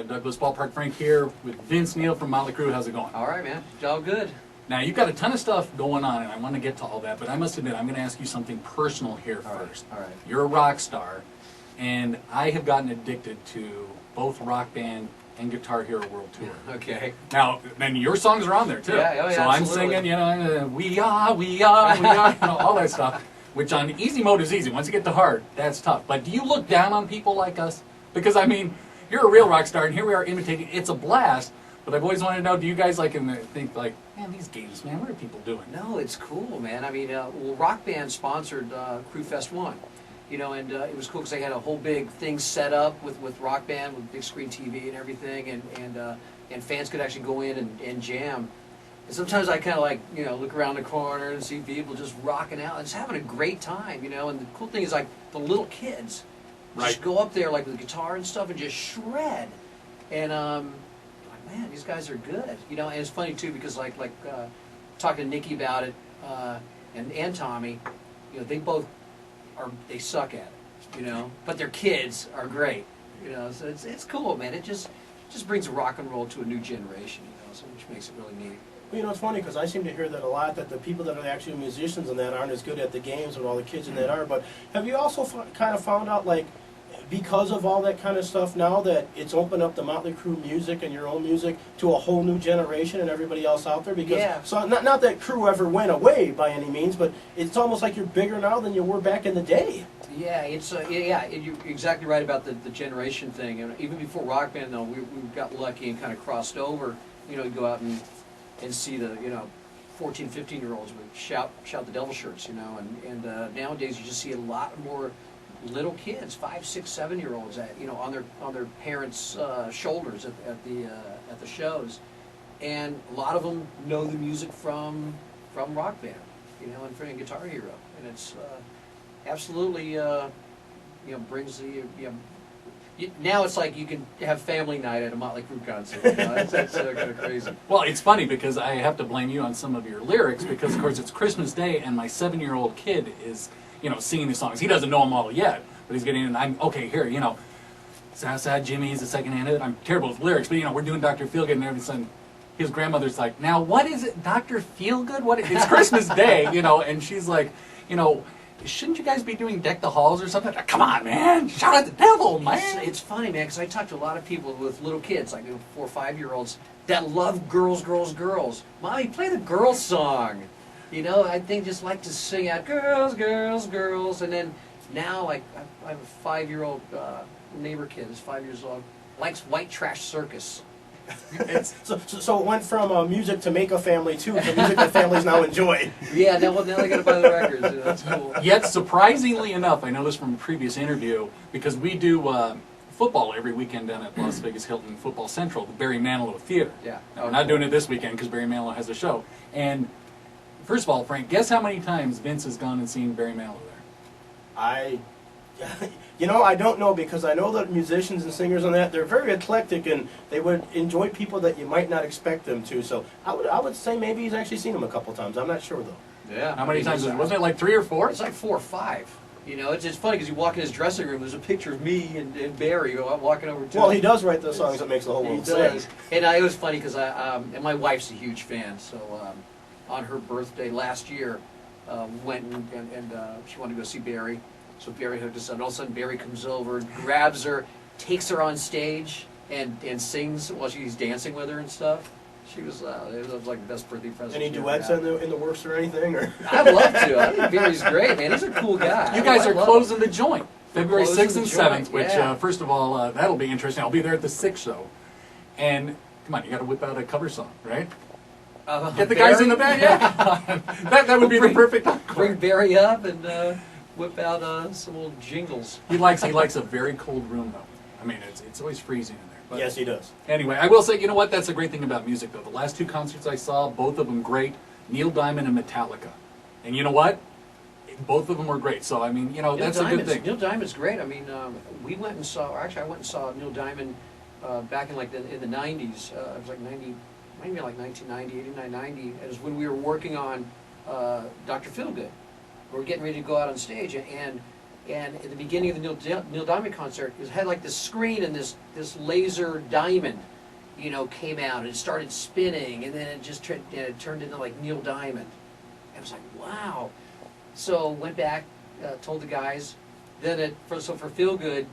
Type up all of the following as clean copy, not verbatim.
Douglas, Ballpark Frank here with Vince Neil from Motley Crue. How's it going? All right, man. All good. Now, you've got a ton of stuff going on, and I want to get to all that, but I must admit, I'm going to ask you something personal here first. All right. You're a rock star, and I have gotten addicted to both Rock Band and Guitar Hero World Tour. Okay. Now, then your songs are on there, too. Yeah, oh, yeah, so I'm absolutely. singing, we are, all that stuff, which on easy mode is easy. Once you get to hard, that's tough. But do you look down on people like us? Because, I mean, you're a real rock star, and here we are imitating. It's a blast, but I've always wanted to know, do you guys think, man, these games, man, what are people doing? No, it's cool, man. I mean, well, Rock Band sponsored Crew Fest 1, you know, and it was cool because they had a whole big thing set up with Rock Band, with big screen TV and everything, and fans could actually go in and jam. And sometimes I kind of look around the corner and see people just rocking out and just having a great time, you know, and the cool thing is the little kids just go up there with the guitar and stuff and just shred. And man, these guys are good, you know. And it's funny too because talking to Nikki about it and Tommy, you know, they suck at it, you know, but their kids are great, you know. So it's cool, man. It just brings rock and roll to a new generation, you know, so which makes it really neat. Well, you know, it's funny because I seem to hear that a lot, that the people that are actually musicians and that aren't as good at the games and all the kids and that are. But have you also kind of found out, because of all that kind of stuff now, that it's opened up the Motley Crue music and your own music to a whole new generation and everybody else out there? Because so not that Crue ever went away by any means, but it's almost like you're bigger now than you were back in the day. Yeah, it's you're exactly right about the generation thing. And even before Rock Band, though, we got lucky and kind of crossed over. You know, you go out and see the 14, 15-year-olds would shout the devil shirts, you know, and nowadays you just see a lot more little kids, 5, 6, 7-year-olds, on their parents' shoulders at the shows, and a lot of them know the music from Rock Band, you know, and from Guitar Hero, and it's absolutely brings the now it's like you can have family night at a Motley Crue concert. You know? That's kind of crazy. Well, it's funny because I have to blame you on some of your lyrics because, of course, it's Christmas Day and my 7-year-old kid is, singing the songs. He doesn't know them all yet, but he's getting in. I'm, okay, here, Sad Jimmy's the second hand of it. I'm terrible with lyrics, but, we're doing Dr. Feelgood and everything. His grandmother's like, now, what is it, Dr. Feelgood? It's Christmas Day, and she's like, shouldn't you guys be doing Deck the Halls or something? Come on, man. Shout at the devil, man. It's funny, man, because I talk to a lot of people with little kids, 4 or 5-year-olds, that love girls, girls, girls. Mommy, play the girl song. I think just like to sing out girls, girls, girls. And then now, I have a 5-year-old neighbor kid who's 5 years old, likes White Trash Circus. So it went from music to make a family to music that families now enjoy. Yeah, now they got to buy the records. That's cool. Yet, surprisingly enough, I know this from a previous interview, because we do football every weekend down at Las Vegas Hilton Football Central, the Barry Manilow Theater. Yeah. Now, we're not doing it this weekend because Barry Manilow has a show. And first of all, Frank, guess how many times Vince has gone and seen Barry Manilow there? I don't know, because I know that musicians and singers and that, they're very eclectic and they would enjoy people that you might not expect them to. So I would say maybe he's actually seen them a couple times. I'm not sure, though. Yeah. How many times? Wasn't it like 3 or 4? It's like 4 or 5. It's just funny because you walk in his dressing room, there's a picture of me and Barry walking over to him. Well, he does write those songs that makes the whole world sing. And it was funny because and my wife's a huge fan, so on her birthday last year, went and she wanted to go see Barry. So Barry hooked us up, and all of a sudden Barry comes over, grabs her, takes her on stage, and sings while she's dancing with her and stuff. She was it was like the best birthday present. Any duets in the works or anything? Or? I'd love to. I think Barry's great, man. He's a cool guy. You guys are closing the joint February 6th and 7th, which yeah. First of all, that'll be interesting. I'll be there at the 6th show, and come on, you got to whip out a cover song, right? Get the guys in the band, yeah. that would be the perfect encore. Bring Barry up and whip out some old jingles. He likes a very cold room, though. I mean, it's always freezing in there. But Yes, he does. anyway, I will say, you know what? That's a great thing about music, though. The last 2 concerts I saw, both of them great. Neil Diamond and Metallica. And you know what? Both of them were great. So, I mean, that's a good thing. Neil Diamond's great. I mean, we went and saw, or actually I went and saw Neil Diamond back in in the 90s. It was like 90, maybe like 1990, 89, 90. It was when we were working on Dr. Feelgood. We were getting ready to go out on stage, and And at the beginning of the Neil Diamond concert, it had like this screen and this laser diamond, you know, came out and it started spinning, and then it just it turned into like Neil Diamond. I was like, wow. So went back, told the guys. Then for Feel Good,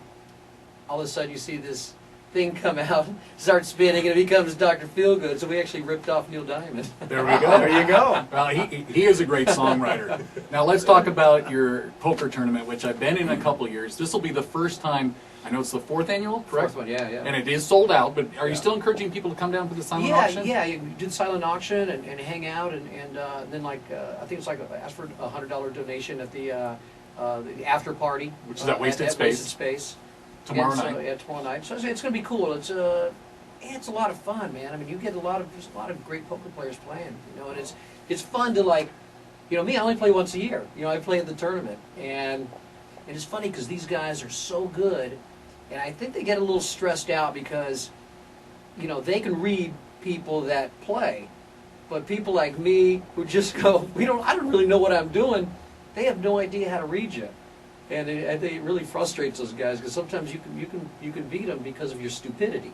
all of a sudden you see this thing come out, start spinning, and it becomes Dr. Feelgood. So we actually ripped off Neil Diamond. There we go. There you go. Well, he is a great songwriter. Now let's talk about your poker tournament, which I've been in a couple years. This will be the first time. I know it's the 4th annual, correct? 4th one, yeah. And it is sold out, but are you still encouraging people to come down for the silent auction? Yeah, you do the silent auction and hang out, and then like I think it's like ask for a $100 donation at the after party, Which is at Wasted Space. Tomorrow night. Yeah, tomorrow night. So it's going to be cool. It's a lot of fun, man. I mean, you get there's a lot of great poker players playing, you know, and it's fun to, like, you know, me, I only play once a year. You know, I play at the tournament, and it's funny because these guys are so good, and I think they get a little stressed out because, you know, they can read people that play, but people like me who just go, I don't really know what I'm doing. They have no idea how to read you. And it really frustrates those guys because sometimes you can beat them because of your stupidity.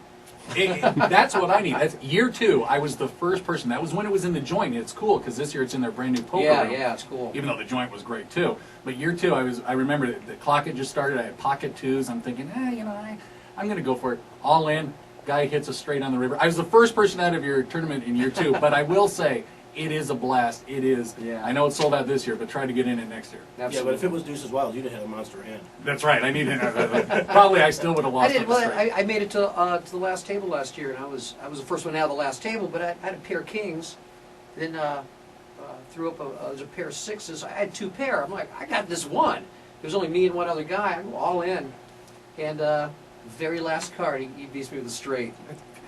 That's what I need. That's year 2. I was the first person. That was when it was in the joint. It's cool because this year it's in their brand new poker room. Yeah, it's cool. Even though the joint was great too. But year 2, I remember the clock had just started. I had pocket 2s. I'm thinking, you know, I'm going to go for it. All in. Guy hits us straight on the river. I was the first person out of your tournament in year 2. But I will say, it is a blast. It is. Yeah. I know it's sold out this year, but try to get in it next year. Absolutely. Yeah, but if it was Deuces Wild, you'd have had a monster hand. That's right. I need it. Probably I still would have lost. I did. Well, I made it to the last table last year, and I was the first one out of the last table. But I had a pair of kings, then threw up a pair of 6s. I had 2 pair. I'm like, I got this one. It was only me and one other guy. I go all in, and very last card, he beats me with a straight.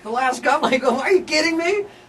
The last card, I'm like, oh, are you kidding me?